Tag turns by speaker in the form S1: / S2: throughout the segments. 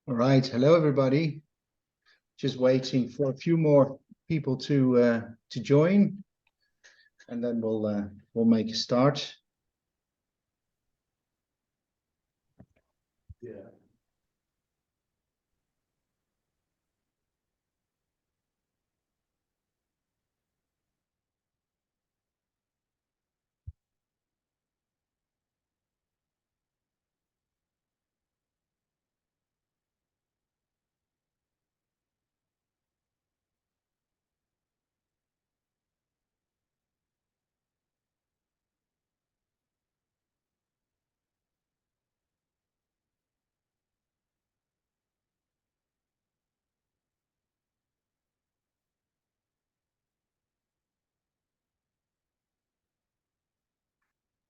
S1: All right, hello everybody. Just waiting for a few more people to join, and then we'll make a start. Yeah.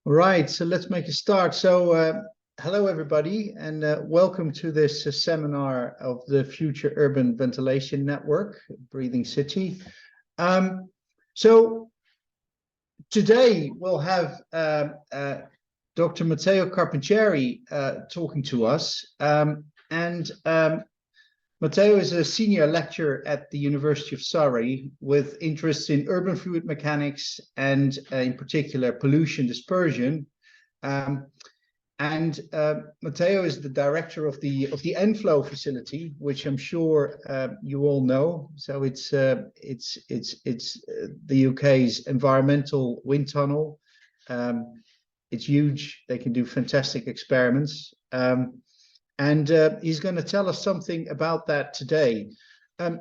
S1: All right, so let's make a start. So hello everybody, and welcome to this seminar of the Future Urban Ventilation Network, Breathing City. So today we'll have Dr. Matteo Carpentieri talking to us, and Matteo is a senior lecturer at the University of Surrey with interests in urban fluid mechanics and in particular pollution dispersion. Matteo is the director of the Enflow facility, which I'm sure you all know. So it's the UK's environmental wind tunnel. It's huge. They can do fantastic experiments. He's going to tell us something about that today.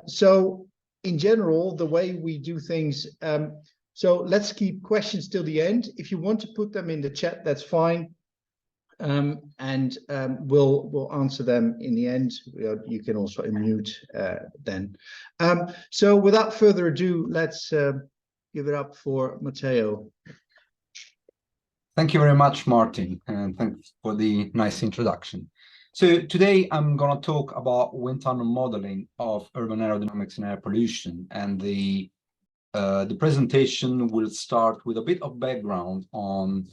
S1: So in general, the way we do things, so let's keep questions till the end. If you want to put them in the chat, that's fine. We'll answer them in the end. You can also unmute then. So without further ado, let's give it up for Matteo.
S2: Thank you very much, Martin, and thanks for the nice introduction. So today I'm going to talk about wind tunnel modeling of urban aerodynamics and air pollution, and the presentation will start with a bit of background on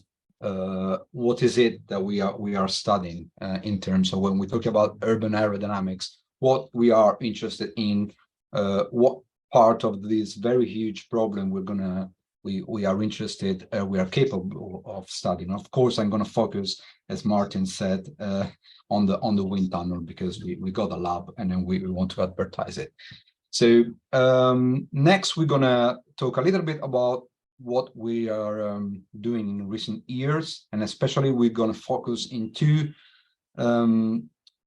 S2: what is it that we are studying in terms of when we talk about urban aerodynamics, what we are interested in, what part of this very huge problem we are interested, we are capable of studying. Of course, I'm going to focus, as Martin said, on the wind tunnel because we got a lab and then we want to advertise it. So next, we're going to talk a little bit about what we are doing in recent years, and especially we're going to focus in two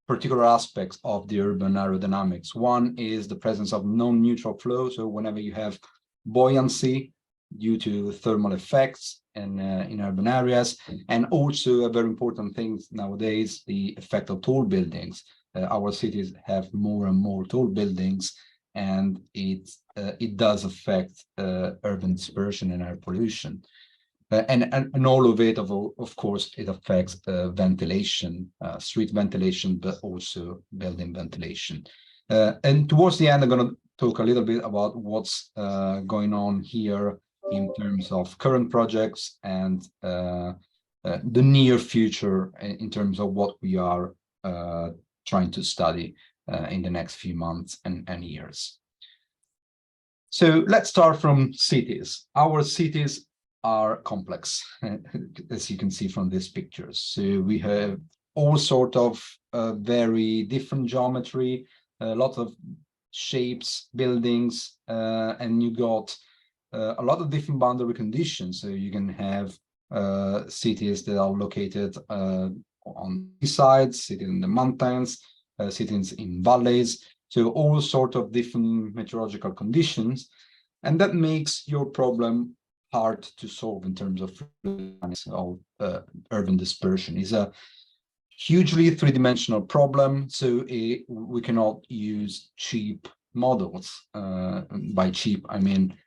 S2: particular aspects of the urban aerodynamics. One is the presence of non-neutral flow. So whenever you have buoyancy due to thermal effects and in urban areas, and also a very important thing nowadays, the effect of tall buildings. Our cities have more and more tall buildings, and it does affect urban dispersion and air pollution, and all of it, of course, it affects ventilation, street ventilation, but also building ventilation. And towards the end, I'm going to talk a little bit about what's going on here in terms of current projects and the near future in terms of what we are trying to study in the next few months and years. So let's start from cities. Our cities are complex, as you can see from these pictures. So we have all sort of very different geometry, a lot of shapes, buildings, and you got a lot of different boundary conditions. So you can have cities that are located on the sides, cities in the mountains, cities in valleys. So all sorts of different meteorological conditions, and that makes your problem hard to solve in terms of urban dispersion. It's a hugely three-dimensional problem, so we cannot use cheap models. By cheap, I mean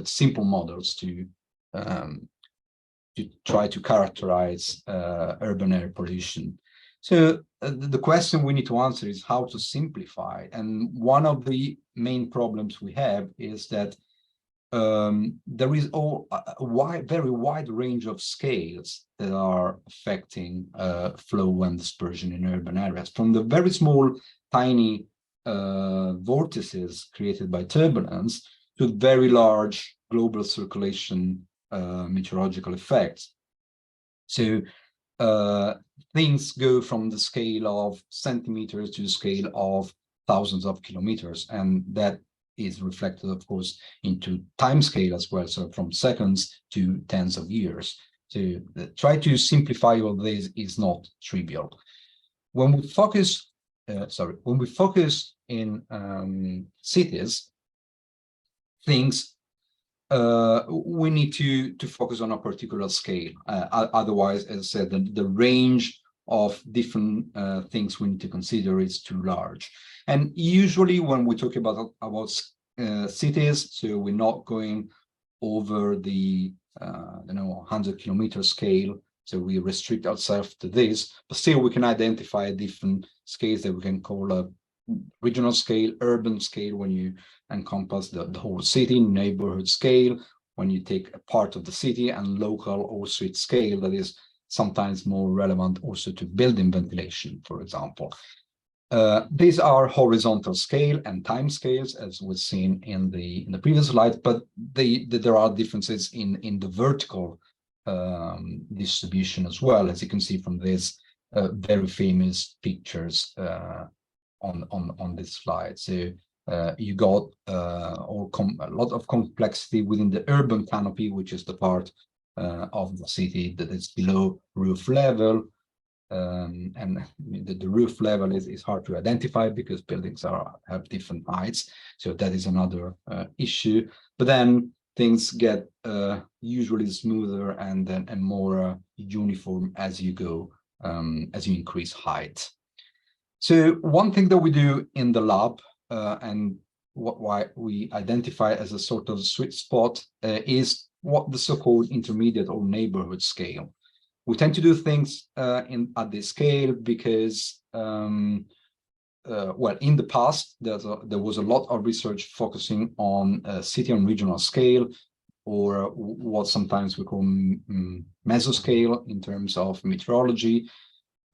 S2: simple models to try to characterize urban air pollution. So the question we need to answer is how to simplify. And one of the main problems we have is that there is a very wide range of scales that are affecting flow and dispersion in urban areas, from the very small tiny vortices created by turbulence to very large global circulation meteorological effects. So things go from the scale of centimeters to the scale of thousands of kilometers, and that is reflected, of course, into time scale as well, so from seconds to tens of years. So try to simplify all this is not trivial. When we focus, in cities, things we need to focus on a particular scale. Otherwise, as I said, the range of different things we need to consider is too large. And usually when we talk about cities, so we're not going over the 100-kilometer scale, so we restrict ourselves to this, but still we can identify different scales that we can call a regional scale, urban scale, when you encompass the whole city, neighborhood scale, when you take a part of the city, and local or street scale that is sometimes more relevant also to building ventilation, for example. These are horizontal scale and time scales, as was seen in the previous slide, but there are differences in the vertical distribution as well, as you can see from these very famous pictures on this slide. So you got a lot of complexity within the urban canopy, which is the part of the city that is below roof level. And the roof level is hard to identify because buildings have different heights. So that is another issue. But then things get usually smoother and more uniform as you go, as you increase height. So one thing that we do in the lab, and why we identify as a sort of sweet spot, is what the so-called intermediate or neighborhood scale. We tend to do things at this scale because, well, in the past, there was a lot of research focusing on city and regional scale, or what sometimes we call mesoscale in terms of meteorology.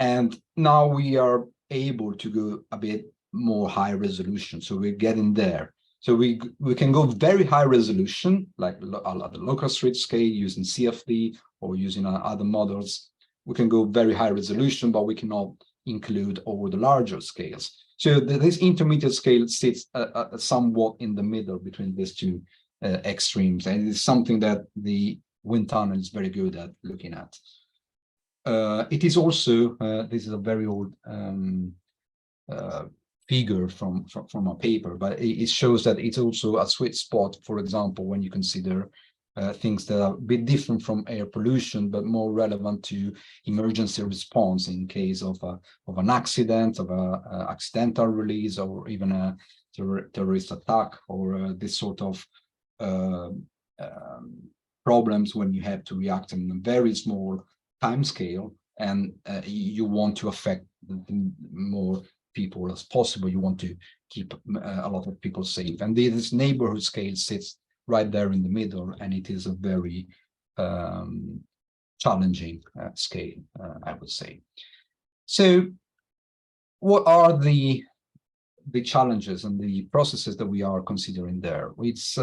S2: And now we are able to go a bit more high resolution, so we're getting there. So we can go very high resolution, like at the local street scale using CFD or using other models. We can go very high resolution, but we cannot include all the larger scales. So this intermediate scale sits somewhat in the middle between these two extremes, and it is something that the wind tunnel is very good at looking at. It is also, this is a very old figure from a paper, but it shows that it's also a sweet spot, for example, when you consider things that are a bit different from air pollution, but more relevant to emergency response in case of an accident, of a accidental release, or even a terrorist attack, or this sort of problems when you have to react in a very small time scale, and you want to affect more people as possible. You want to keep a lot of people safe, and this neighborhood scale sits right there in the middle, and it is a very challenging scale, I would say. So what are the challenges and the processes that we are considering there? It's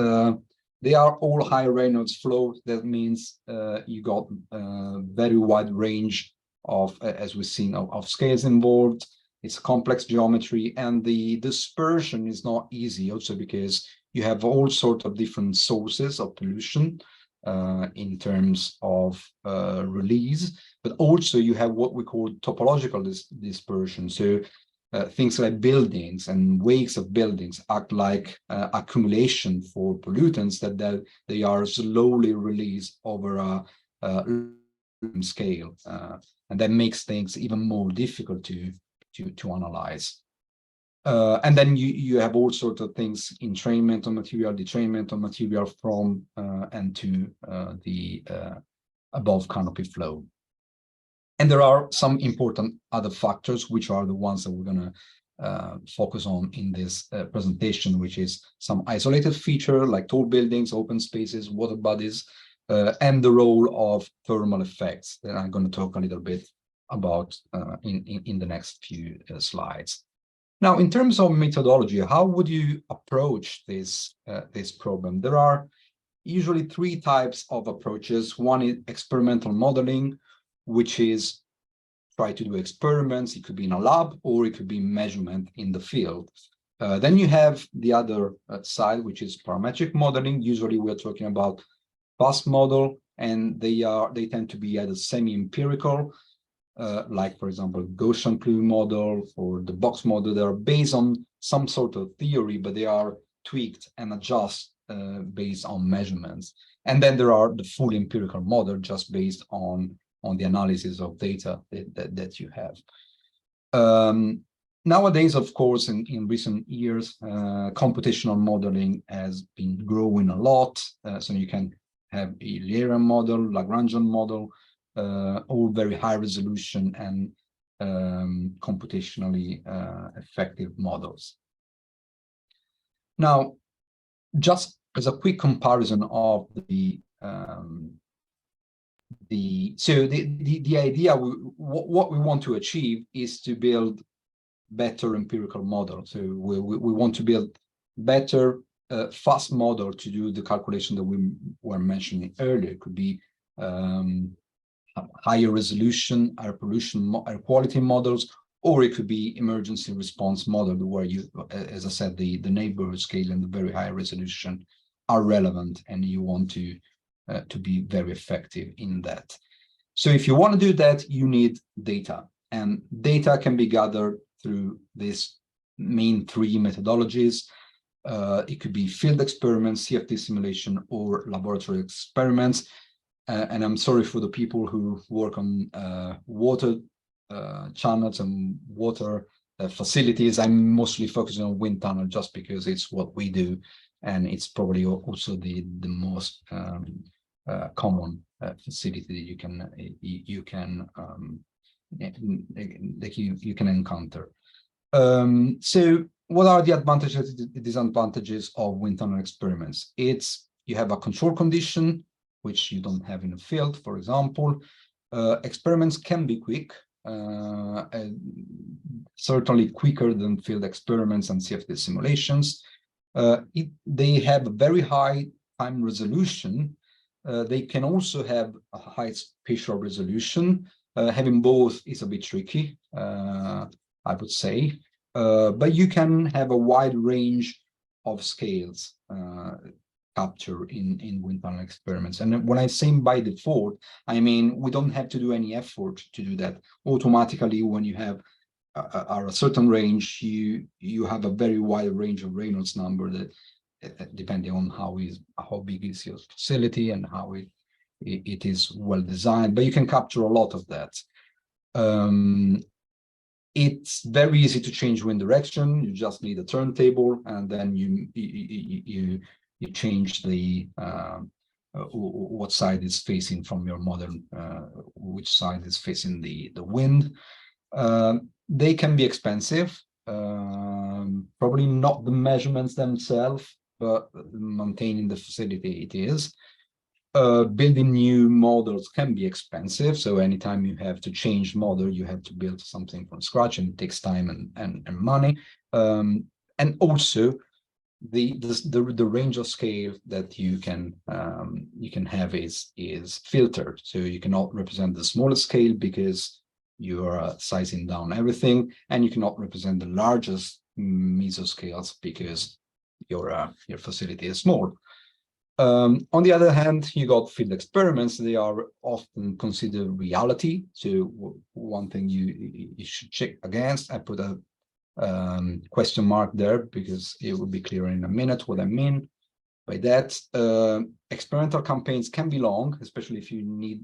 S2: they are all high Reynolds flows. That means you got a very wide range of, as we've seen, of scales involved. It's complex geometry, and the dispersion is not easy also because you have all sorts of different sources of pollution in terms of release, but also you have what we call topological dispersion. So things like buildings and wakes of buildings act like accumulation for pollutants that they are slowly released over a scale, and that makes things even more difficult to analyze. And then you have all sorts of things: entrainment of material, detrainment of material from and to the above canopy flow. And there are some important other factors, which are the ones that we're going to focus on in this presentation, which is some isolated feature like tall buildings, open spaces, water bodies, and the role of thermal effects that I'm going to talk a little bit about in the next few slides. Now, in terms of methodology, how would you approach this problem? There are usually three types of approaches. One is experimental modeling, which is try to do experiments. It could be in a lab or it could be measurement in the field. Then you have the other side, which is parametric modeling. Usually we're talking about fast model, and they tend to be either semi-empirical, like, for example, Gaussian clue model or the box model. They are based on some sort of theory, but they are tweaked and adjust based on measurements. And then there are the full empirical model, just based on the analysis of data that you have. Nowadays, of course, in recent years, computational modeling has been growing a lot. So you can have a linear model, Lagrangian model, all very high resolution and computationally effective models. Now, just as a quick comparison of the idea, what we want to achieve is to build better empirical model. So we want to build better fast model to do the calculation that we were mentioning earlier. It could be higher resolution, air pollution, air quality models, or it could be emergency response model, where you, as I said, the neighborhood scale and the very high resolution are relevant, and you want to be very effective in that. So if you want to do that, you need data, and data can be gathered through these main three methodologies. It could be field experiments, CFD simulation, or laboratory experiments. And I'm sorry for the people who work on water channels and water facilities. I'm mostly focusing on wind tunnel just because it's what we do, and it's probably also the most common facility that you can encounter. So what are the advantages and disadvantages of wind tunnel experiments? You have a control condition, which you don't have in the field. For example, experiments can be quick, certainly quicker than field experiments and CFD simulations. They have a very high time resolution. They can also have a high spatial resolution. Having both is a bit tricky, I would say, but you can have a wide range of scales capture in wind tunnel experiments. And when I say by default, I mean we don't have to do any effort to do that. Automatically, when you have a certain range, you have a very wide range of Reynolds number that, depending on how big is your facility and how it is well designed, but you can capture a lot of that. It's very easy to change wind direction. You just need a turntable, and then you change the what side is facing from your model, which side is facing the wind. They can be expensive, probably not the measurements themselves, but maintaining the facility it is. Building new models can be expensive, so anytime you have to change model, you have to build something from scratch, and it takes time and money. And also the range of scale that you can have is filtered, so you cannot represent the smallest scale because you are sizing down everything, and you cannot represent the largest mesoscales because your facility is small. On the other hand, you got field experiments. They are often considered reality. So one thing you should check against. I put a question mark there because it will be clear in a minute what I mean by that. Experimental campaigns can be long, especially if you need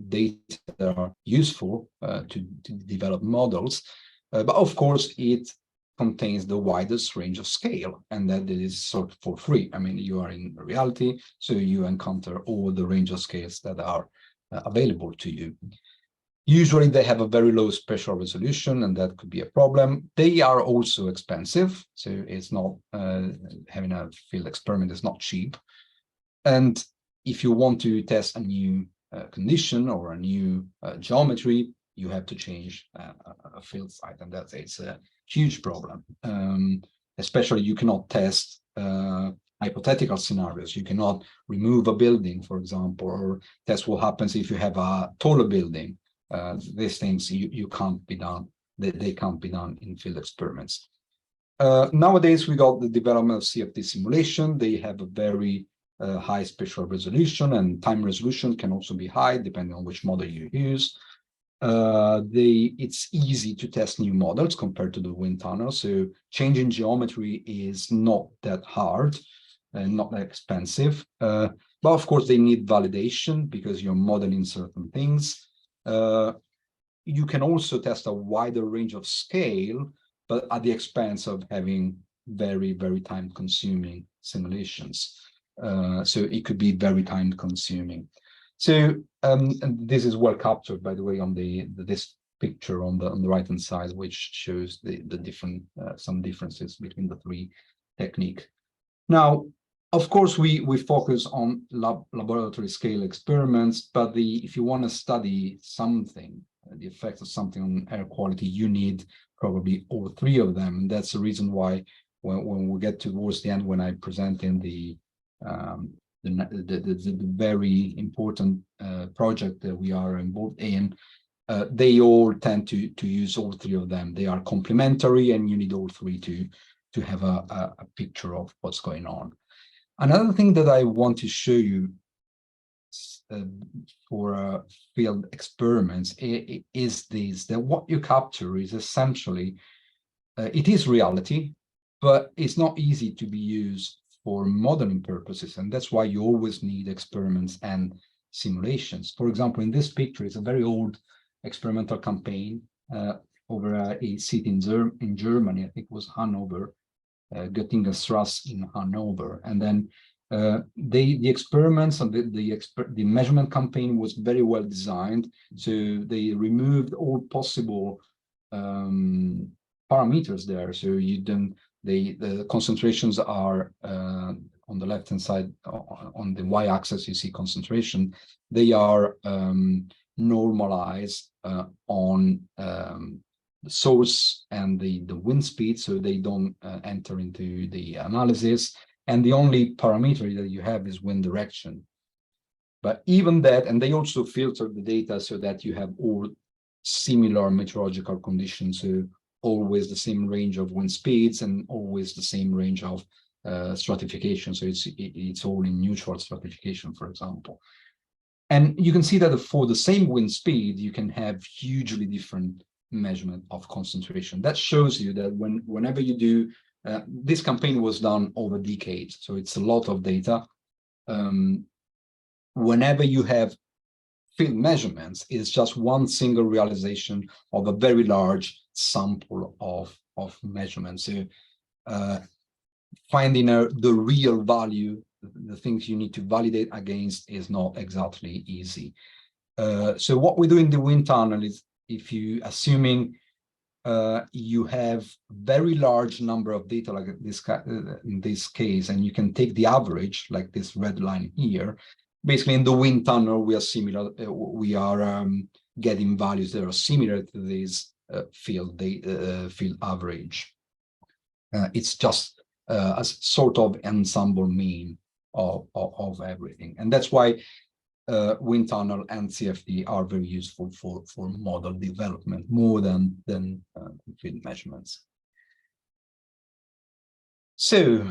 S2: data that are useful to develop models. But of course, it contains the widest range of scale, and that is sort of for free. I mean, you are in reality, so you encounter all the range of scales that are available to you. Usually they have a very low spatial resolution, and that could be a problem. They are also expensive, so it's not having a field experiment is not cheap. And if you want to test a new condition or a new geometry, you have to change a field site, and huge problem. Especially you cannot test hypothetical scenarios. You cannot remove a building, for example, or test what happens if you have a taller building. These things you can't be done. They can't be done in field experiments. Nowadays, we got the development of CFD simulation. They have a very high spatial resolution, and time resolution can also be high depending on which model you use. It's easy to test new models compared to the wind tunnel. So changing geometry is not that hard and not that expensive. But of course, they need validation because you're modeling certain things. You can also test a wider range of scale, but at the expense of having very, very time-consuming simulations. So it could be very time-consuming. So and this is well captured, by the way, on this picture on the right-hand side, which shows the different some differences between the three techniques. Now, of course, we focus on laboratory scale experiments, but if you want to study something, the effect of something on air quality, you need probably all three of them. And that's the reason why when we get towards the end, when I present in the very important project that we are involved in, they all tend to use all three of them. They are complementary, and you need all three to have a picture of what's going on. Another thing that I want to show you for field experiments is that what you capture is essentially, it is reality, but it's not easy to be used for modeling purposes, and that's why you always need experiments and simulations. For example, in this picture, it's a very old experimental campaign over a city in Germany. I think it was Hanover, Göttingen Strasse in Hanover, and then the experiments and the measurement campaign was very well designed. So they removed all possible parameters there. So you don't. The concentrations are on the left-hand side, on the y-axis, you see concentration. They are normalized on the source and the wind speed, so they don't enter into the analysis. And the only parameter that you have is wind direction. But even that, and they also filter the data so that you have all similar meteorological conditions, so always the same range of wind speeds and always the same range of stratification. So it's all in neutral stratification, for example. And you can see that for the same wind speed, you can have hugely different measurement of concentration. That shows you that whenever you do, this campaign was done over decades, so it's a lot of data. Whenever you have field measurements, it's just one single realization of a very large sample of measurements. So finding out the real value, the things you need to validate against, is not exactly easy. So what we do in the wind tunnel is, if you assuming you have very large number of data like this in this case, and you can take the average, like this red line here. Basically, in the wind tunnel, we are similar. We are getting values that are similar to this field average. It's just a sort of ensemble mean of everything, and that's why wind tunnel and CFD are very useful for model development more than field measurements. So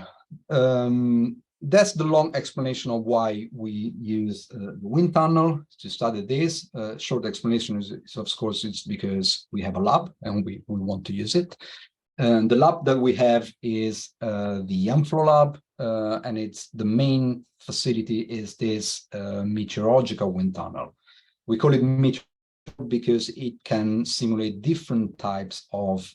S2: that's the long explanation of why we use the wind tunnel to study this. Short explanation is of course, it's because we have a lab and we want to use it. And the lab that we have is the MFlow lab, and it's the main facility is this meteorological wind tunnel. We call it meteorological because it can simulate different types of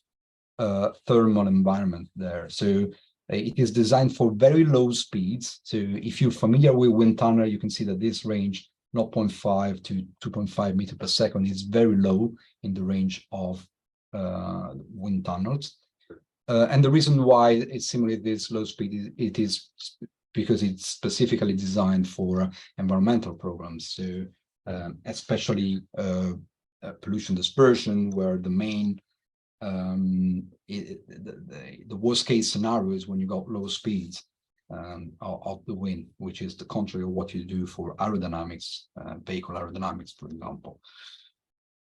S2: thermal environment there. So it is designed for very low speeds. So if you're familiar with wind tunnel, you can see that this range 0.5 to 2.5 meters per second is very low in the range of wind tunnels. And the reason why it simulates this low speed is because it's specifically designed for environmental programs. So especially pollution dispersion, where the main the worst case scenario is when you got low speeds of the wind, which is the contrary of what you do for aerodynamics, vehicle aerodynamics, for example.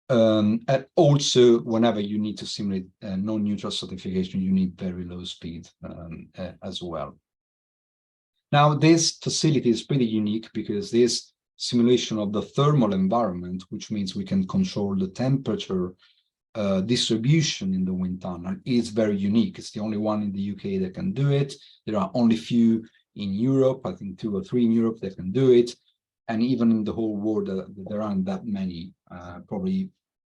S2: And also, whenever you need to simulate non-neutral certification, you need very low speed as well. Now, this facility is pretty unique because this simulation of the thermal environment, which means we can control the temperature distribution in the wind tunnel, is very unique. It's the only one in the UK that can do it. There are only few in Europe, I think 2 or 3 in Europe that can do it. And even in the whole world, there aren't that many. Probably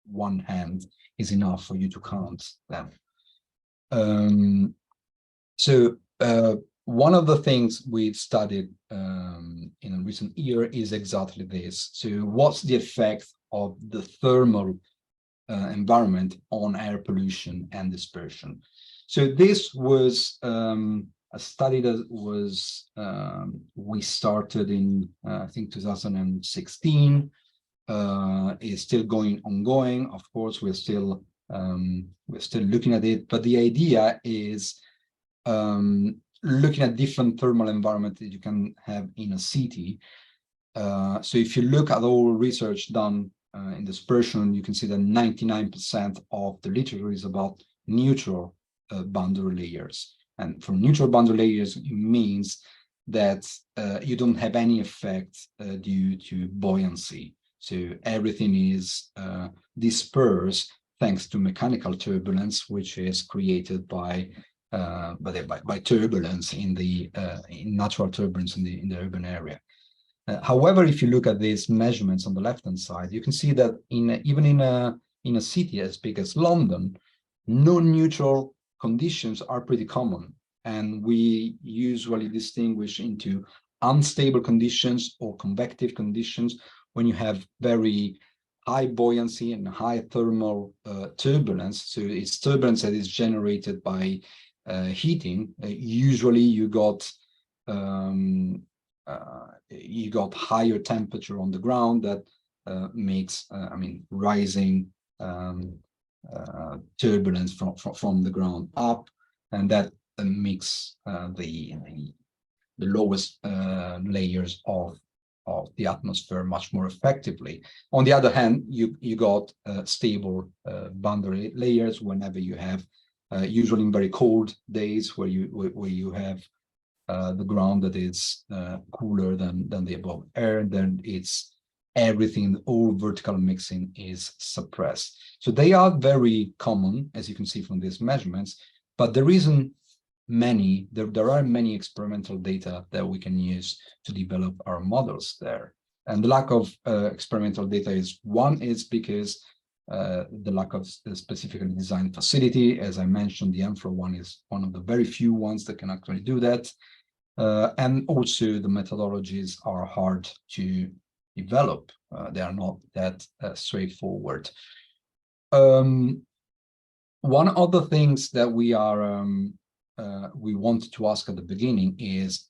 S2: one hand is enough for you to count them. One of the things we've studied in a recent year is exactly this. So what's the effect of the thermal environment on air pollution and dispersion? So this was a study that was we started in I think 2016. Is still ongoing. Of course, we're still looking at it, but the idea is looking at different thermal environment that you can have in a city. So if you look at all research done in dispersion, you can see that 99% of the literature is about neutral boundary layers. And for neutral boundary layers, it means that you don't have any effect due to buoyancy. So everything is dispersed thanks to mechanical turbulence, which is created by turbulence in natural turbulence in the urban area. However, if you look at these measurements on the left-hand side, you can see that even in a city as big as London, non-neutral conditions are pretty common, and we usually distinguish into unstable conditions or convective conditions when you have very high buoyancy and high thermal turbulence. So it's turbulence that is generated by heating. Usually you got higher temperature on the ground that makes rising turbulence from the ground up, and that makes the lowest layers of the atmosphere much more effectively. On the other hand, you got stable boundary layers whenever you have usually in very cold days where you have the ground that is cooler than the above air, then it's everything, all vertical mixing is suppressed. So they are very common, as you can see from these measurements, but there are many experimental data that we can use to develop our models there. And the lack of experimental data is because the lack of specifically designed facility. As I mentioned, the ENFRA one is one of the very few ones that can actually do that. And also the methodologies are hard to develop. They are not that straightforward. One of the things that we want to ask at the beginning is,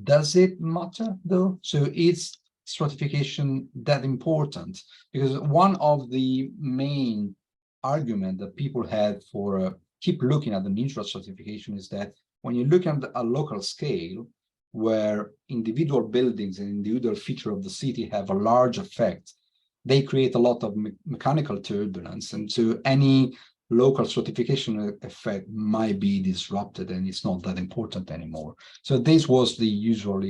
S2: does it matter though? So is stratification that important? Because one of the main argument that people had for keep looking at the neutral stratification is that when you look at a local scale where individual buildings and individual feature of the city have a large effect, they create a lot of mechanical turbulence, and so any local stratification effect might be disrupted and it's not that important anymore. So this was the usual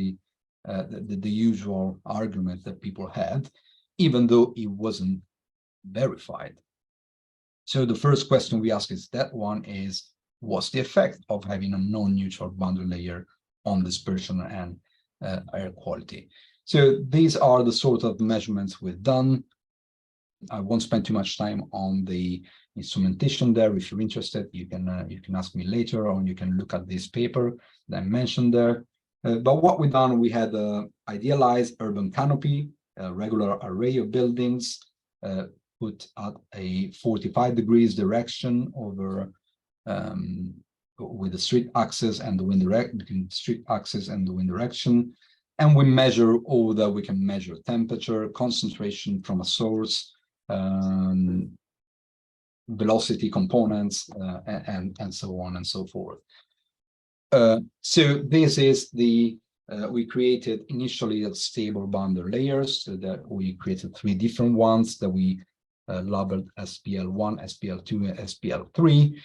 S2: argument that people had, even though it wasn't verified. So the first question we ask is that one is, what's the effect of having a non-neutral boundary layer on dispersion and air quality? So these are the sort of measurements we've done. I won't spend too much time on the instrumentation there. If you're interested, you can ask me later, or you can look at this paper that I mentioned there. But what we've done, we had an idealized urban canopy, a regular array of buildings, put at a 45 degrees direction over with the street axis and the wind direction, between the street axis and the wind direction. And we measure all that we can measure: temperature, concentration from a source, velocity components, and so on and so forth. So this is the we created initially a stable boundary layers, so that we created 3 different ones that we labeled SPL1, SPL2, and SPL3.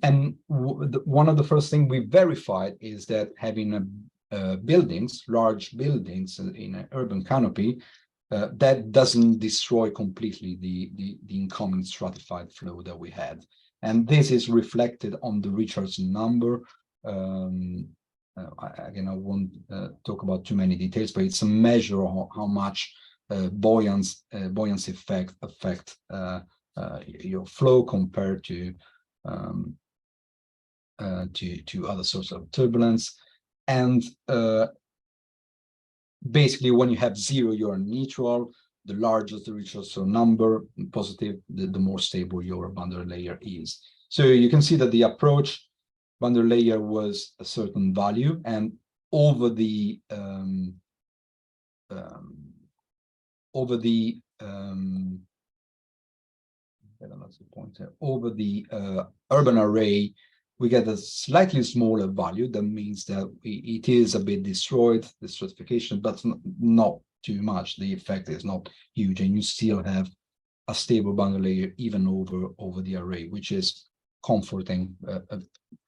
S2: And one of the first things we verified is that having buildings, large buildings in an urban canopy, that doesn't destroy completely the incoming stratified flow that we had. And this is reflected on the Richardson number. Again, I won't talk about too many details, but it's a measure of how much buoyancy effect affect your flow compared to other sources of turbulence. And basically, when you have 0, you're neutral. The larger the Richardson number, positive, the more stable your boundary layer is. So you can see that the approach boundary layer was a certain value, and over the urban array, we get a slightly smaller value. That means that it is a bit destroyed, the stratification, but not too much. The effect is not huge, and you still have a stable boundary layer even over the array, which is comforting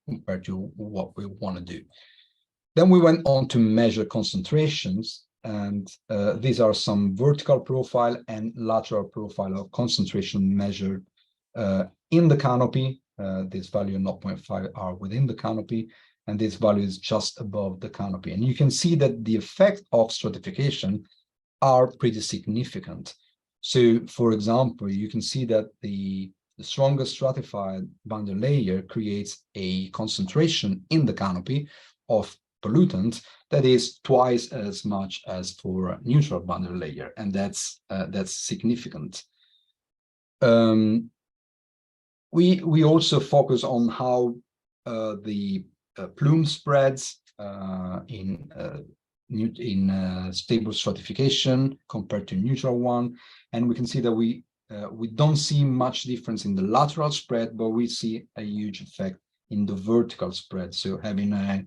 S2: compared to what we want to do. Then we went on to measure concentrations, and these are some vertical profile and lateral profile of concentration measured in the canopy. This value 0.5 are within the canopy, and this value is just above the canopy. And you can see that the effect of stratification are pretty significant. So, for example, you can see that the strongest stratified boundary layer creates a concentration in the canopy of pollutant that is twice as much as for a neutral boundary layer, and that's significant. We also focus on how the plume spreads in stable stratification compared to neutral one, and we can see that we don't see much difference in the lateral spread, but we see a huge effect in the vertical spread. So having a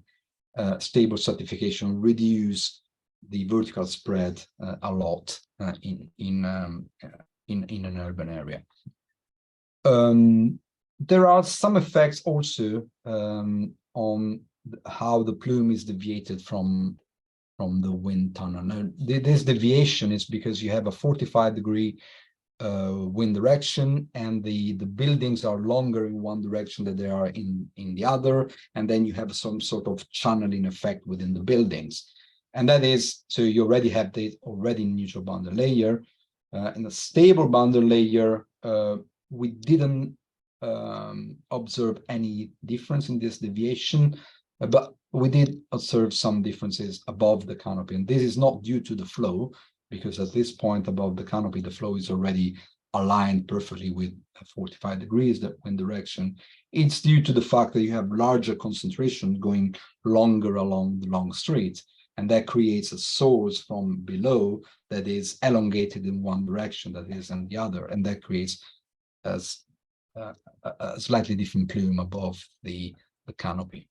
S2: stable stratification reduce the vertical spread a lot in an urban area. There are some effects also on how the plume is deviated from the wind tunnel. Now, this deviation is because you have a 45-degree wind direction, and the buildings are longer in one direction than they are in the other, and then you have some sort of channeling effect within the buildings. And that is, so you already have the neutral boundary layer. In a stable boundary layer, we didn't observe any difference in this deviation, but we did observe some differences above the canopy, and this is not due to the flow, because at this point above the canopy, the flow is already aligned perfectly with 45 degrees, that wind direction. It's due to the fact that you have larger concentration going longer along the long street, and that creates a source from below that is elongated in one direction, that is in the other, and that creates a slightly different plume above the canopy.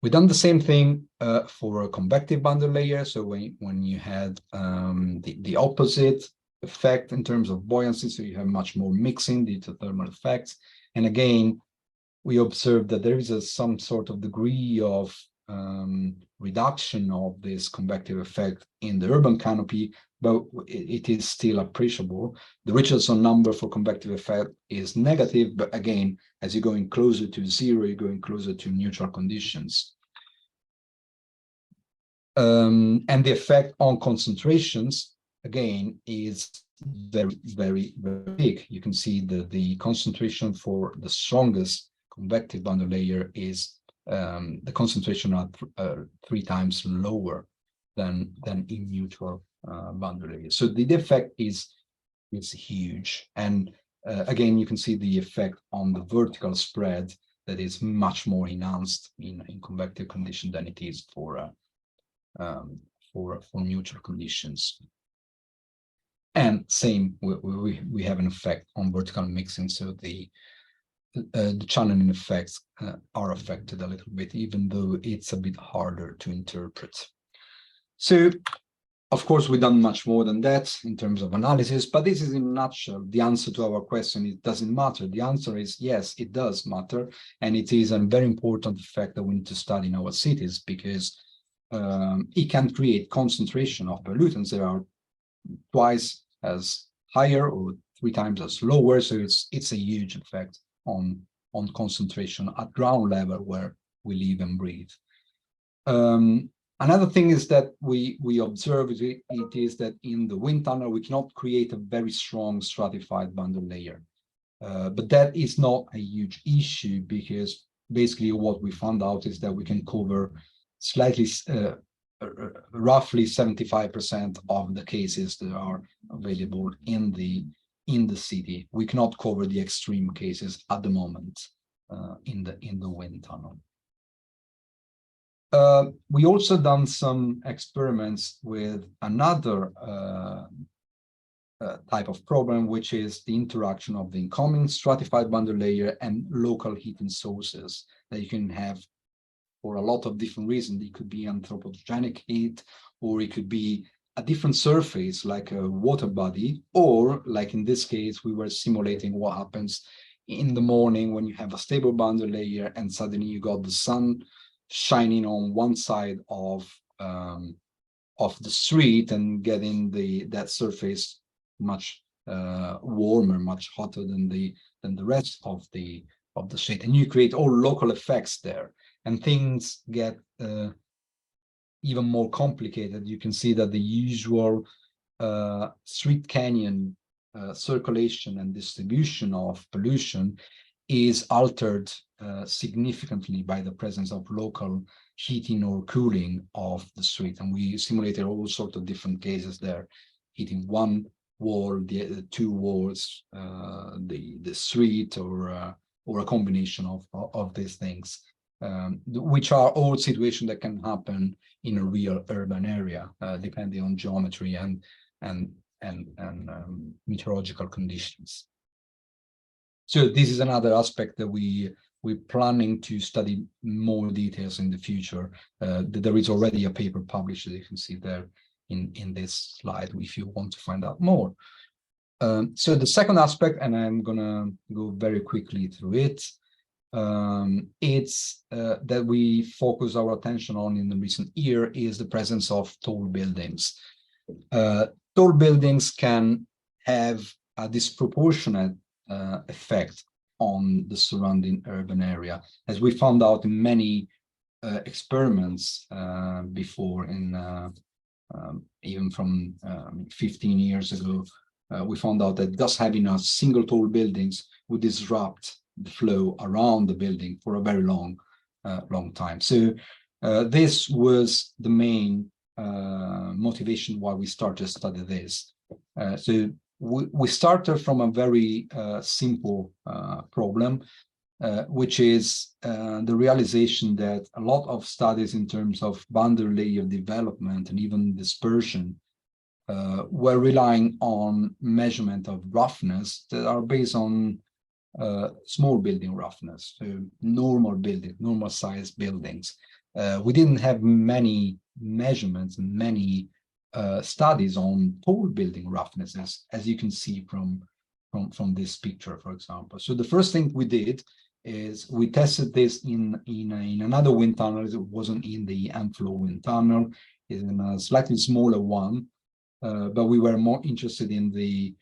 S2: We've done the same thing for a convective boundary layer. So when you had the opposite effect in terms of buoyancy, so you have much more mixing due to thermal effects. And again, we observed that there is some sort of degree of reduction of this convective effect in the urban canopy, but it is still appreciable. The Richardson number for convective effect is negative, but again, as you're going closer to 0, you're going closer to neutral conditions. And the effect on concentrations, again, is very, very, very big. You can see that the concentration for the strongest convective boundary layer is the concentration are 3 times lower than in neutral boundary layers. So the effect is huge. And again, you can see the effect on the vertical spread that is much more enhanced in convective condition than it is for neutral conditions. And same, we have an effect on vertical mixing, so the channeling effects are affected a little bit, even though it's a bit harder to interpret. So, of course, we've done much more than that in terms of analysis, but this is in a nutshell. The answer to our question, it doesn't matter. The answer is yes, it does matter. And it is a very important effect that we need to study in our cities, because it can create concentration of pollutants that are twice as higher or 3 times as lower. So it's a huge effect on concentration at ground level where we live and breathe. Another thing is that we observe it is that in the wind tunnel, we cannot create a very strong stratified boundary layer. But that is not a huge issue, because basically what we found out is that we can cover slightly, roughly 75% of the cases that are available in the city. We cannot cover the extreme cases at the moment in the wind tunnel. We also done some experiments with another type of problem, which is the interaction of the incoming stratified boundary layer and local heating sources that you can have for a lot of different reasons. It could be anthropogenic heat, or it could be a different surface like a water body, or like in this case, we were simulating what happens in the morning when you have a stable boundary layer and suddenly you got the sun shining on one side of the street and getting that surface much warmer, much hotter than the rest of the street, and you create all local effects there, and things get even more complicated. You can see that the usual street canyon circulation and distribution of pollution is altered significantly by the presence of local heating or cooling of the street. And we simulated all sorts of different cases there, heating one wall, the 2 walls, the street, or a combination of these things, which are all situations that can happen in a real urban area, depending on geometry and meteorological conditions. So this is another aspect that we're planning to study more details in the future. There is already a paper published, as you can see there in this slide, if you want to find out more. So the second aspect, and I'm gonna go very quickly through it, it's that we focus our attention on in the recent year is the presence of tall buildings. Tall buildings can have a disproportionate effect on the surrounding urban area, as we found out in many experiments before, even from 15 years ago. We found out that just having a single tall buildings would disrupt the flow around the building for a very long time. So this was the main motivation why we started to study this. So we started from a very simple problem, which is the realization that a lot of studies in terms of boundary layer development and even dispersion were relying on measurement of roughness that are based on small building roughness, so normal size buildings. We didn't have many measurements and many studies on tall building roughnesses, as you can see from this picture, for example. So the first thing we did is we tested this in another wind tunnel. It wasn't in the Amflow wind tunnel, it's in a slightly smaller one, but we were more interested in the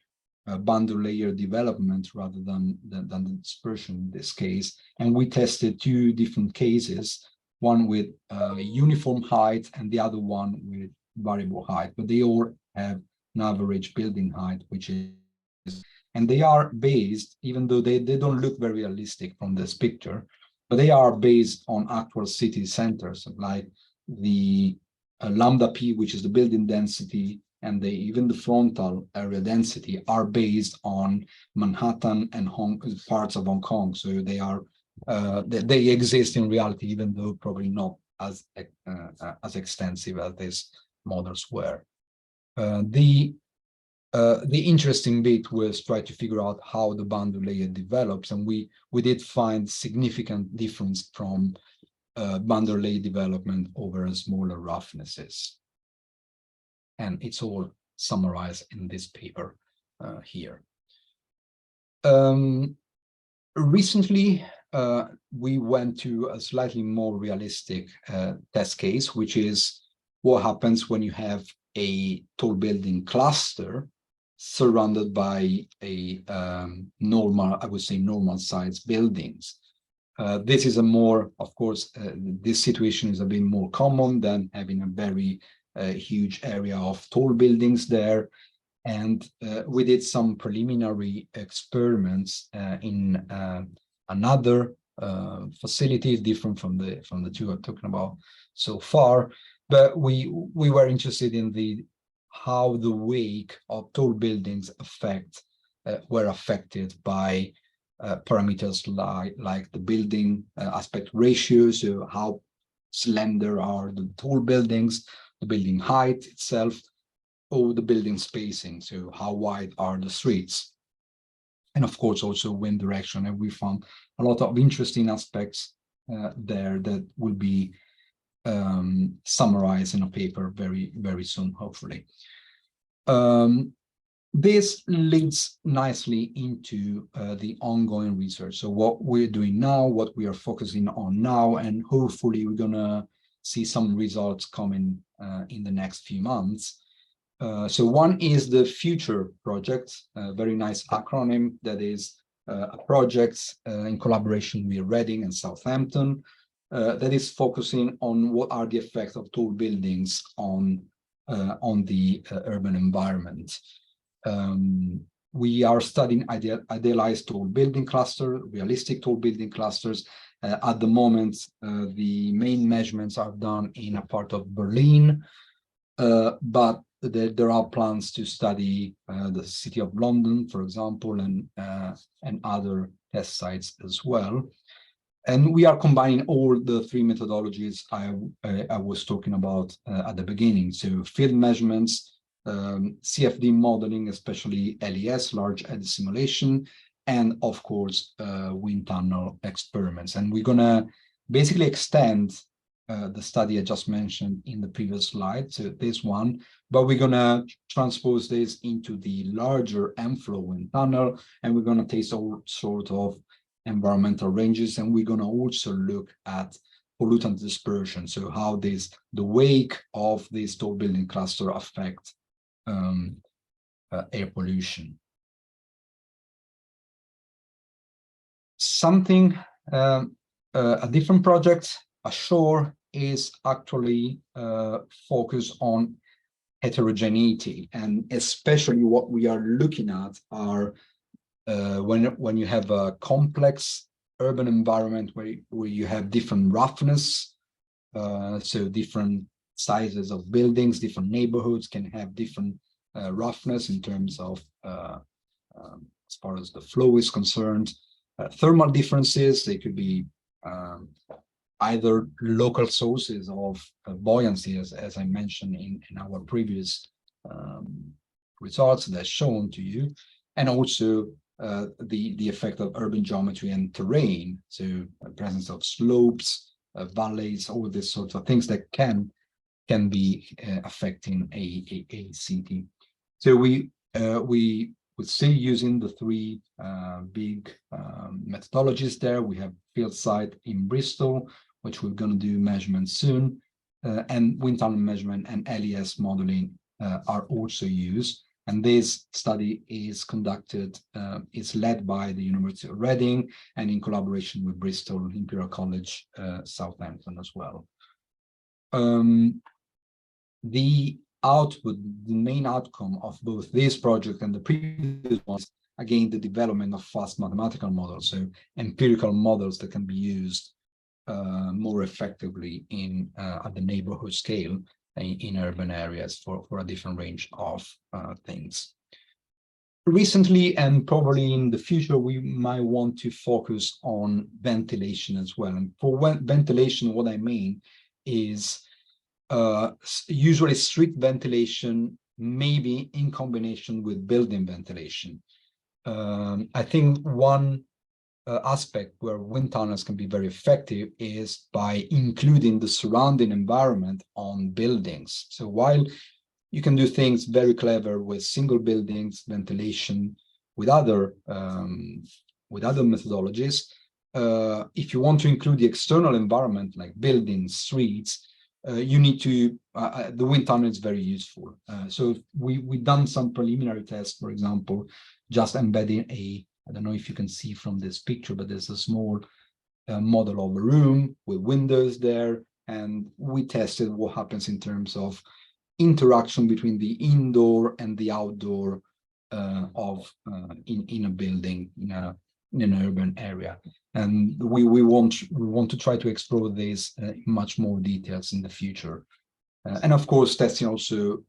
S2: boundary layer development rather than the dispersion in this case. And we tested 2 different cases, one with uniform height and the other one with variable height, but they all have an average building height, which is, and they are based, even though they don't look very realistic from this picture, but they are based on actual city centers, like the lambda p, which is the building density, and even the frontal area density are based on Manhattan and parts of Hong Kong. So they are they exist in reality, even though probably not as extensive as these models were. The The interesting bit was try to figure out how the boundary layer develops, and we did find significant difference from boundary layer development over smaller roughnesses. And it's all summarized in this paper here. Recently, we went to a slightly more realistic test case, which is what happens when you have a tall building cluster surrounded by a normal, I would say, normal size buildings. This is a more, of course, this situation is a bit more common than having a very huge area of tall buildings there. And we did some preliminary experiments in another facility, different from the two I'm talking about so far. But we were interested in how the wake of tall buildings were affected by parameters like the building aspect ratio, so how slender are the tall buildings, the building height itself, or the building spacing, so how wide are the streets, and of course also wind direction. And we found a lot of interesting aspects there that will be summarized in a paper very, very soon, hopefully. This leads nicely into the ongoing research. So what we're doing now, what we are focusing on now, and hopefully we're gonna see some results coming in the next few months. So one is the Future project, a very nice acronym that is a project in collaboration with Reading and Southampton that is focusing on what are the effects of tall buildings on the urban environment. We are studying idealized tall building cluster, realistic tall building clusters. At the moment, the main measurements are done in a part of Berlin, but there are plans to study the city of London, for example, and other test sites as well. And we are combining all the three methodologies I was talking about at the beginning. So field measurements, CFD modeling, especially LES, large edge simulation, and of course, wind tunnel experiments. And we're gonna basically extend the study I just mentioned in the previous slide, so this one, but we're gonna transpose this into the larger M-flow wind tunnel, and we're gonna taste all sort of environmental ranges, and we're gonna also look at pollutant dispersion, so how the wake of this tall building cluster affect air pollution. A different project, ashore, is actually focused on heterogeneity, and especially what we are looking at are when you have a complex urban environment where you have different roughness, so different sizes of buildings, different neighborhoods can have different roughness in terms of as far as the flow is concerned. Thermal differences, they could be either local sources of buoyancy, as I mentioned in our previous results that's shown to you, and also the effect of urban geometry and terrain, so presence of slopes, valleys, all these sorts of things that can be affecting a city. So we would still using the three big methodologies there. We have field site in Bristol, which we're going to do measurements soon, and wind tunnel measurement and LES modeling are also used. And this study is conducted, is led by the University of Reading and in collaboration with Bristol Imperial College, Southampton as well. The main outcome of both this project and the previous ones, again, the development of fast mathematical models, so empirical models that can be used more effectively at the neighborhood scale in urban areas for a different range of things. Recently, and probably in the future, we might want to focus on ventilation as well. And for ventilation, what I mean is usually street ventilation maybe in combination with building ventilation. I think one aspect where wind tunnels can be very effective is by including the surrounding environment on buildings. So while you can do things very clever with single buildings, ventilation, with other methodologies, if you want to include the external environment like buildings, streets, you need to, the wind tunnel is very useful. So we've done some preliminary tests, for example, just embedding I don't know if you can see from this picture, but there's a small model of a room with windows there. And we tested what happens in terms of interaction between the indoor and the outdoor in a building, in an urban area. And we want to try to explore this in much more details in the future. And of course, testing also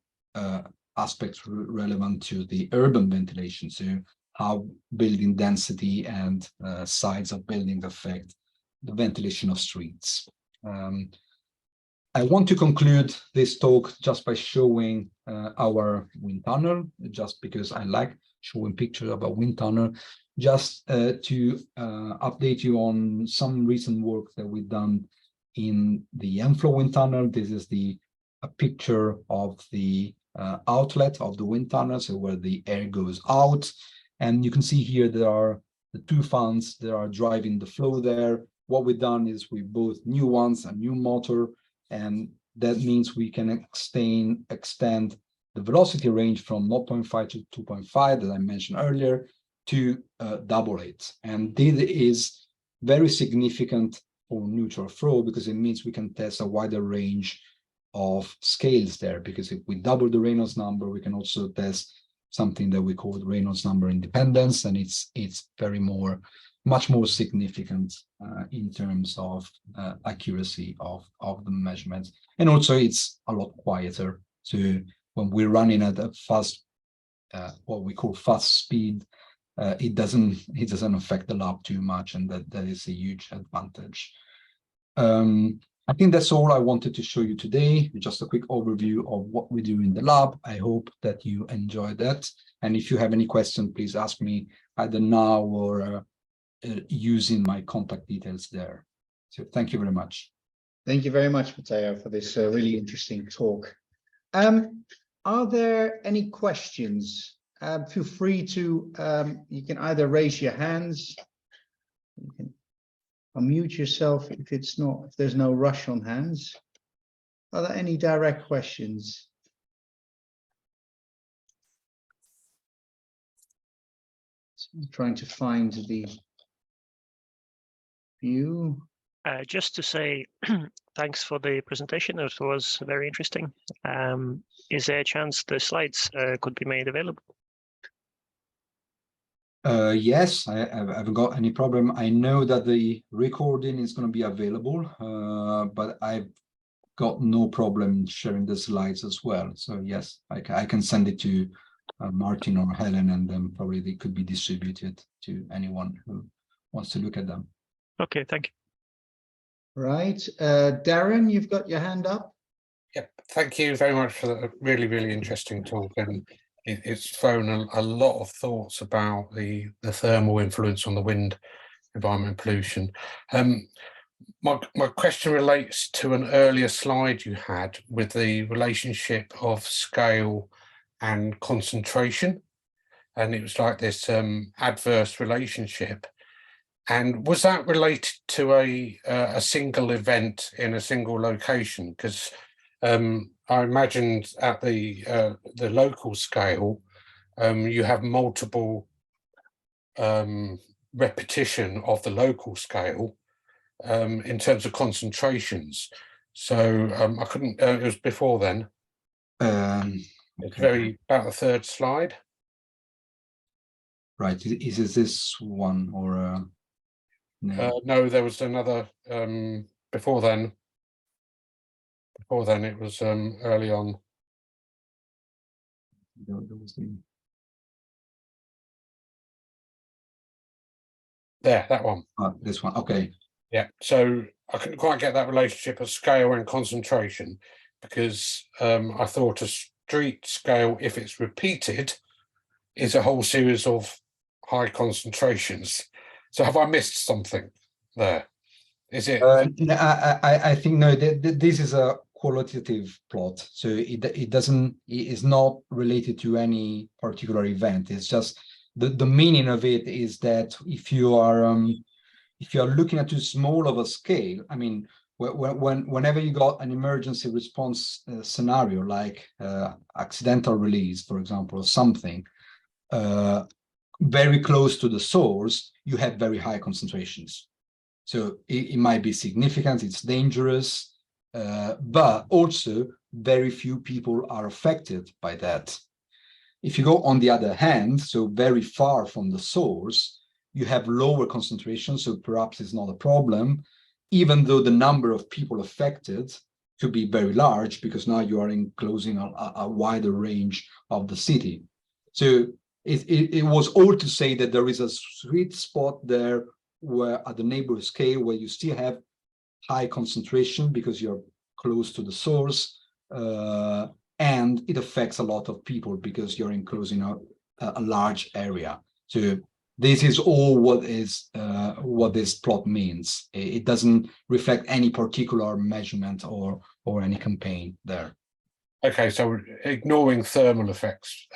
S2: aspects relevant to the urban ventilation. So how building density and size of buildings affect the ventilation of streets. I want to conclude this talk just by showing our wind tunnel, just because I like showing pictures about wind tunnel, just to update you on some recent work that we've done in the Enflow wind tunnel. This is a picture of the outlet of the wind tunnel, so where the air goes out. And you can see here there are the two fans that are driving the flow there. What we've done is we both new ones, a new motor, and that means we can extend the velocity range from 0.5 to 2.5 that I mentioned earlier to double it. And this is very significant for neutral flow because it means we can test a wider range of scales there, because if we double the Reynolds number, we can also test something that we call the Reynolds number independence, and it's much more significant in terms of accuracy of the measurements. And also it's a lot quieter. So when we're running at a fast, what we call fast speed, it doesn't affect the lab too much, and that is a huge advantage. I think that's all I wanted to show you today. Just a quick overview of what we do in the lab. I hope that you enjoyed that. And if you have any questions, please ask me either now or using my contact details there. So thank you very much.
S1: Thank you very much, Matteo, for this really interesting talk. Are there any questions? Feel free to, you can either raise your hands, you can unmute yourself if there's no rush on hands. Are there any direct questions? So I'm trying to find the view.
S3: Just to say thanks for the presentation. It was very interesting. Is there a chance the slides could be made available?
S2: Yes, I haven't got any problem. I know that the recording is going to be available, but I've got no problem sharing the slides as well. So yes, I can send it to Martin or Helen, and then probably they could be distributed to anyone who wants to look at them.
S3: Okay, thank you.
S1: Right, Darren, you've got your hand up.
S4: Yep, thank you very much for the really, really interesting talk, and it's thrown a lot of thoughts about the thermal influence on the wind environment pollution. My question relates to an earlier slide you had with the relationship of scale and concentration, and it was like this adverse relationship. And was that related to a single event in a single location? Because I imagined at the local scale, you have multiple repetition of the local scale in terms of concentrations. So I couldn't. It was before then. It's about the third slide.
S2: Right. Is it this one or? No.
S4: No, there was another before then. Before then, it was early on. There, that one.
S2: This one. Okay.
S4: Yeah. So I couldn't quite get that relationship of scale and concentration, because I thought street scale, if it's repeated, is a whole series of high concentrations. So have I missed something there? Is it?
S2: No, I think no. This is a qualitative plot, so it doesn't. It is not related to any particular event. It's just the meaning of it is that if you are looking at too small of a scale, I mean, whenever you got an emergency response scenario like accidental release, for example, or something very close to the source, you have very high concentrations. So it might be significant, it's dangerous, but also very few people are affected by that. If you go on the other hand, so very far from the source, you have lower concentration, so perhaps it's not a problem, even though the number of people affected could be very large, because now you are enclosing a wider range of the city. So it was all to say that there is a sweet spot there where at the neighborhood scale where you still have high concentration because you're close to the source, and it affects a lot of people because you're enclosing a large area. So this is all what this plot means. It doesn't reflect any particular measurement or any campaign there.
S4: Okay, so ignoring thermal effects,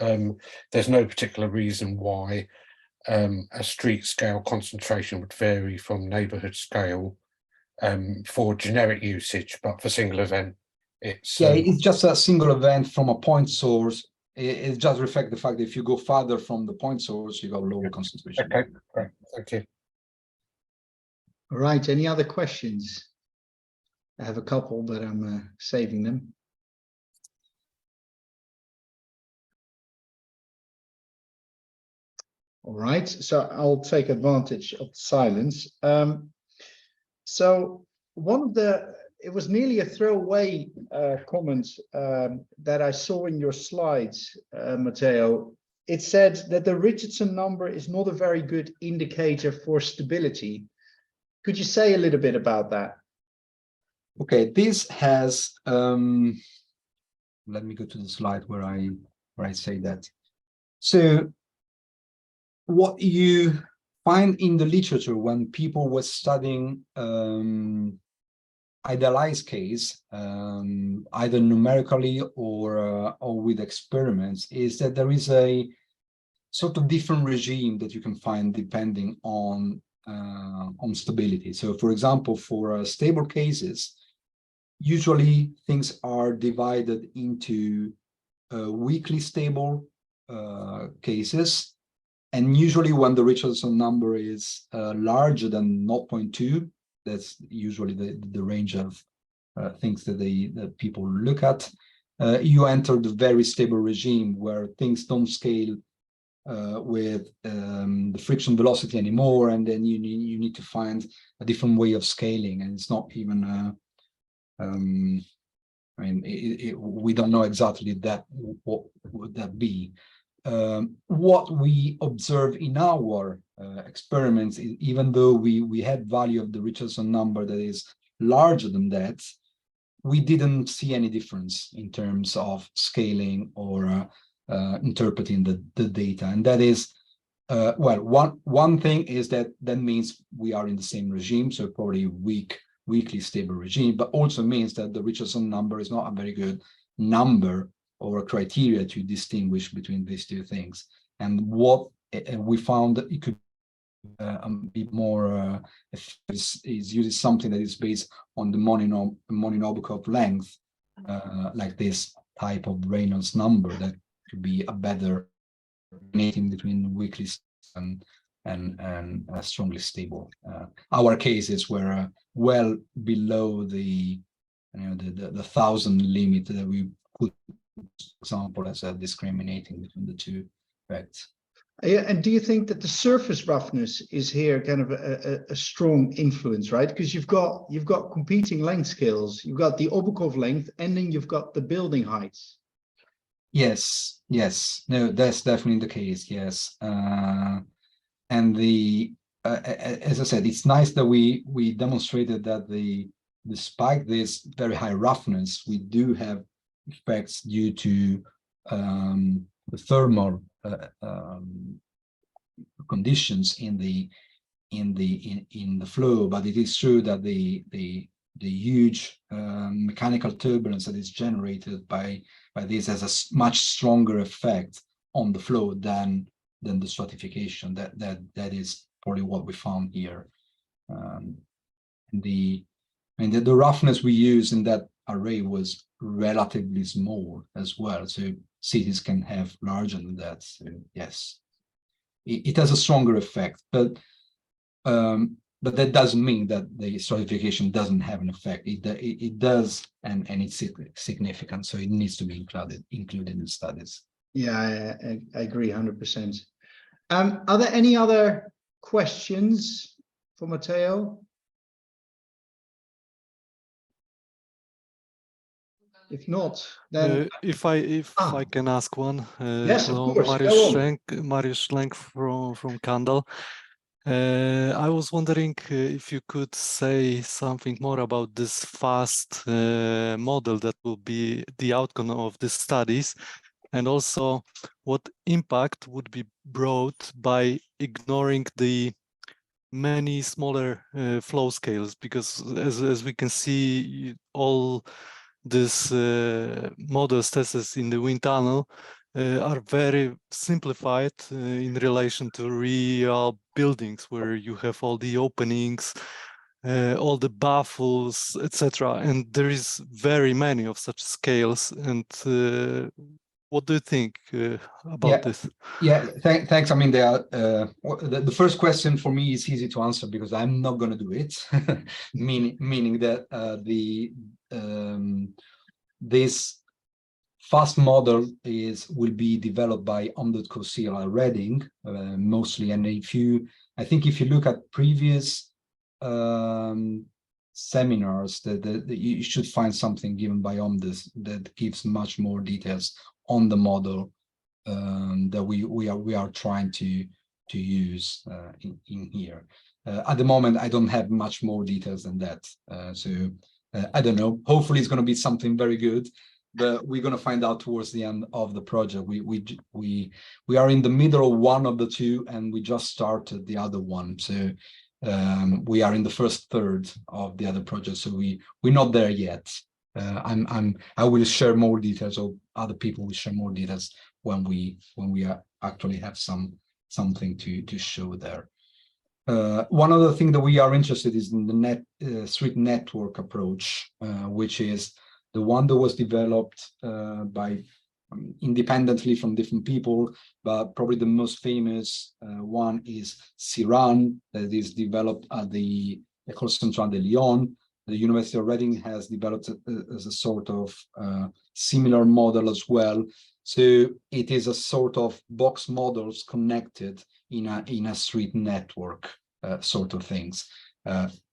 S4: there's no particular reason why a street scale concentration would vary from neighborhood scale for generic usage, but for single event, it's
S2: it's just a single event from a point source. It just reflects the fact that if you go farther from the point source, you got lower concentration.
S4: okay, great, thank you.
S1: All right, any other questions? I have a couple, but I'm saving them. All right, so I'll take advantage of the silence. So one of it was nearly a throwaway comment that I saw in your slides, Matteo. It said that the Richardson number is not a very good indicator for stability. Could you say a little bit about that?
S2: Okay, this has, let me go to the slide where I say that. So what you find in the literature when people were studying idealized case, either numerically or with experiments, is that there is a sort of different regime that you can find depending on stability. So, for example, for stable cases, usually things are divided into weakly stable cases. And usually when the Richardson number is larger than 0.2, that's usually the range of things that people look at, you enter the very stable regime where things don't scale with the friction velocity anymore, and then you need to find a different way of scaling, and it's not even I mean, we don't know exactly what would that be. What we observe in our experiments is, even though we had value of the Richardson number that is larger than that, we didn't see any difference in terms of scaling or interpreting the data. And that is, well, one thing is that means we are in the same regime, so probably weakly stable regime, but also means that the Richardson number is not a very good number or a criteria to distinguish between these two things. And what we found that it could be more is using something that is based on the Money-Nabokov length, like this type of Reynolds number that could be a better mating between weakly and strongly stable. Our cases were well below the 1,000 limit that we put, for example, as a discriminating between the two effects.
S1: Yeah, and do you think that the surface roughness is here kind of a strong influence, right? Because you've got competing length scales. You've got the Nabokov length, and then you've got the building heights.
S2: Yes, no, that's definitely the case. Yes, and as I said, it's nice that we demonstrated that despite this very high roughness, we do have effects due to the thermal conditions in the flow, but it is true that the huge mechanical turbulence that is generated by this has a much stronger effect on the flow than the stratification. That is probably what we found here. The roughness we used in that array was relatively small as well, so cities can have larger than that. So yes, it has a stronger effect, but that doesn't mean that the stratification doesn't have an effect. It does, and it's significant, so it needs to be included in studies.
S1: Yeah, I agree 100%. Are there any other questions for Matteo? If not, then
S5: if I can ask one.
S1: Yes, of
S5: hello,
S1: course.
S5: Mariusz Schlenk from Kandal. I was wondering if you could say something more about this fast model that will be the outcome of the studies, and also what impact would be brought by ignoring the many smaller flow scales, because as we can see, all these models tested in the wind tunnel are very simplified in relation to real buildings, where you have all the openings, all the baffles, etc. And there is very many of such scales. And what do you think about this?
S2: Yeah, thanks. I mean, the first question for me is easy to answer because I'm not going to do it. meaning that this fast model will be developed by Omdut Reading mostly. And I think if you look at previous seminars, that you should find something given by Omdut that gives much more details on the model that we are trying to use in here. At the moment, I don't have much more details than that. So I don't know. Hopefully, it's going to be something very good, but we're going to find out towards the end of the project. We are in the middle of one of the two, and we just started the other one. So we are in the first third of the other project. So we're not there yet. I will share more details, or other people will share more details when we actually have something to show there. One other thing that we are interested is in the street network approach, which is the one that was developed by independently from different people, but probably the most famous one is CIRAN, that is developed at the École Centrale de Lyon. The University of Reading has developed as a sort of similar model as well. So it is a sort of box models connected in a street network sort of things.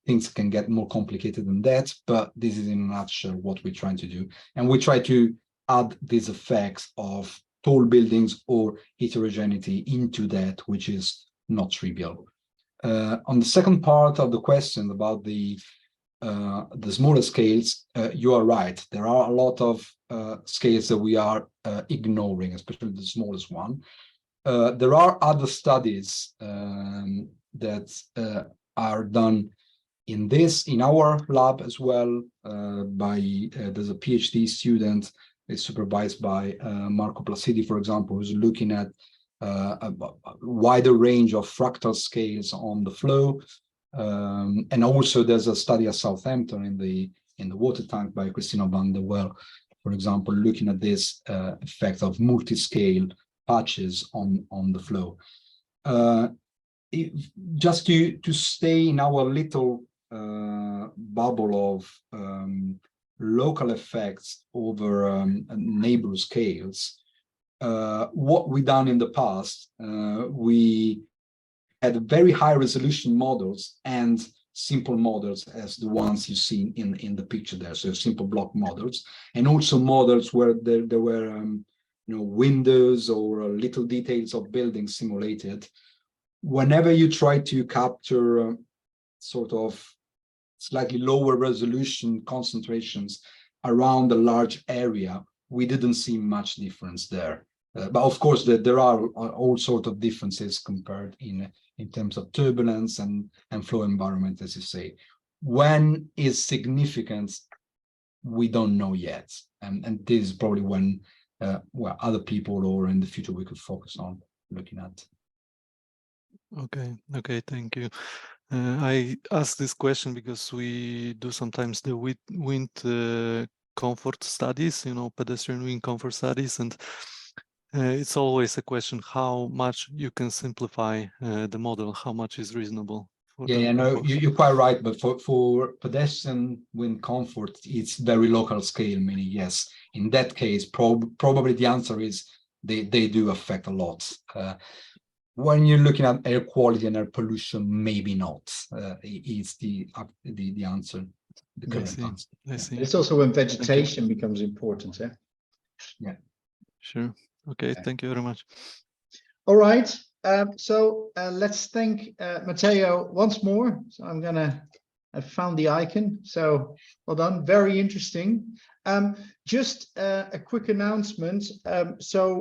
S2: Things can get more complicated than that, but this is in a nutshell what we're trying to do. And we try to add these effects of tall buildings or heterogeneity into that, which is not trivial. On the second part of the question about the smaller scales, you are right. There are a lot of scales that we are ignoring, especially the smallest one. There are other studies that are done in our lab as well there's a PhD student is supervised by Marco Placidi, for example, who's looking at a wider range of fractal scales on the flow. And also there's a study at Southampton in the water tank by Christina van der Wel, for example, looking at this effect of multi-scale patches on the flow. Just to stay in our little bubble of local effects over neighbor scales, what we done in the past, we had very high resolution models and simple models as the ones you see in the picture there. So simple block models, and also models where there were windows or little details of buildings simulated. Whenever you try to capture sort of slightly lower resolution concentrations around a large area, we didn't see much difference there. But of course, there are all sorts of differences compared in terms of turbulence and flow environment, as you say. When is significant, we don't know yet, and this is probably when well, other people or in the future we could focus on looking at.
S5: Okay, thank you. I asked this question because we do sometimes the wind comfort studies, pedestrian wind comfort studies, and it's always a question how much you can simplify the model, how much is reasonable.
S2: Yeah, no, you're quite right, but for pedestrian wind comfort, it's very local scale, meaning yes, in that case, probably the answer is they do affect a lot. When you're looking at air quality and air pollution, maybe not. It's the answer. The current answer.
S5: I see.
S1: It's also when vegetation becomes important. Yeah.
S2: Yeah.
S5: Sure. Okay. Thank you very much.
S1: All right. So let's thank Matteo once more. So I found the icon. So well done. Very interesting. Just a quick announcement. So